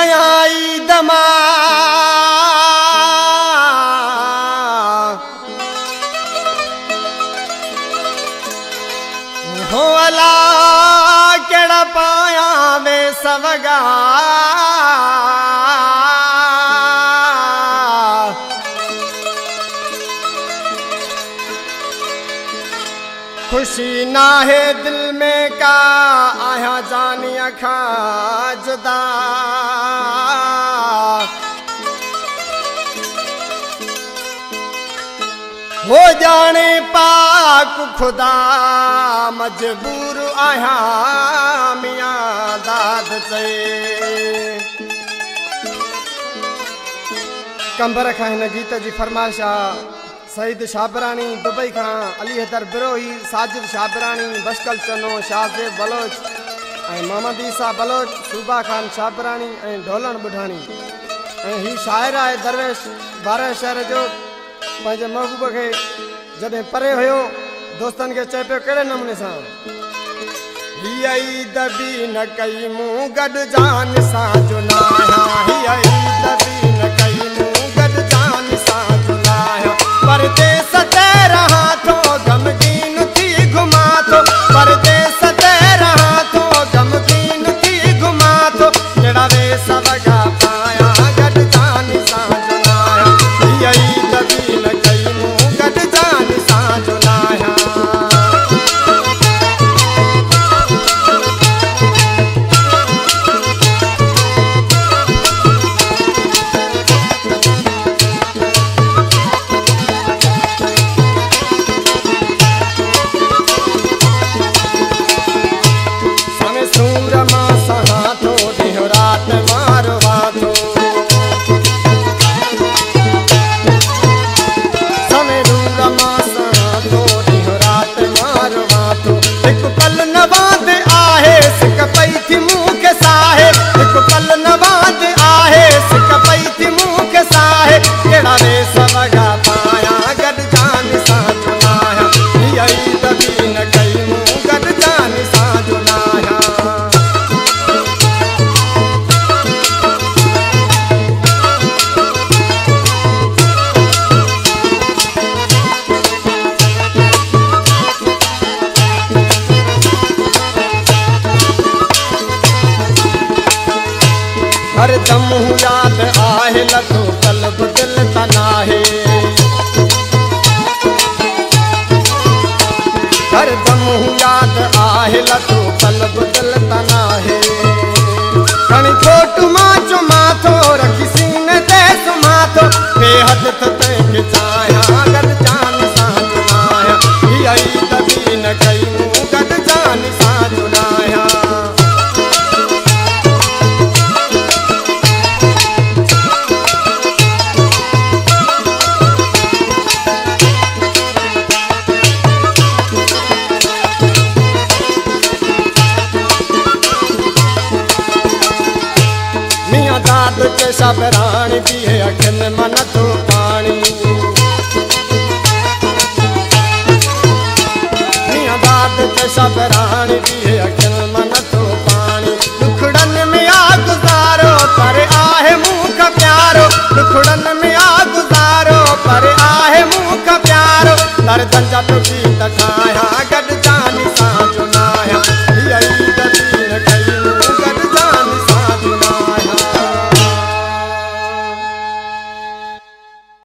कयाई दमा हो अला केड़ा पाया वे सवगा खुशी ना है दिल में का आया जानी अखा जुदा हो जाने पाक खुदा मजबूर आया मियाँ दाद से कंबर खा हिन गीत जी फरमाइश सईद शाबरानी दुबई का अली हैदर बिरोही साजिद शाबरानी बशकल चनो शाहजेब बलोच मोहम्मद ईसा बलोच सूबा खान शाबरानी ढोलन बुढ़ानी ही शायर है दरवेश 12 शहर जो पंहिंजे महबूब के जॾहिं परे हुयो दोस्तन के चए पियो कहिड़े नमूने सां हीअ ईद बि न कई मूं गॾु जान सां जुनाया हीअ ईद बि न कई मूं गॾु जान सां जुनाया परदेस ते रहा थो गमगीन थी घुमा थो परदेस ते रहा थो गमगीन थी घुमा थो जहिड़ा वेस वॻा पाया गॾु जान सां जुनाया हीअ ईद बि न कई मूं गॾु जान सां जुनाया हर दम याद आहे लथो कल्ब दिल तनाहे हर दम याद आहे लथो कल्ब दिल तनाहे खणी कोट माचो माथो रखी सीने ते सुमाथो बेहद ते के चाया गॾ जान सां जुनाया हीअ ईद बि न कई मूं गॾ जान सां जुनाया दाद के शाबरानी पिए अखिन मन तो पानी मियां दाद के शाबरानी पिए अखिन मन तो पानी दुखड़न में आ गुजारो पर आहे मुख प्यारो दुखड़न में आ गुजारो पर आहे मुख प्यारो दर्दन जा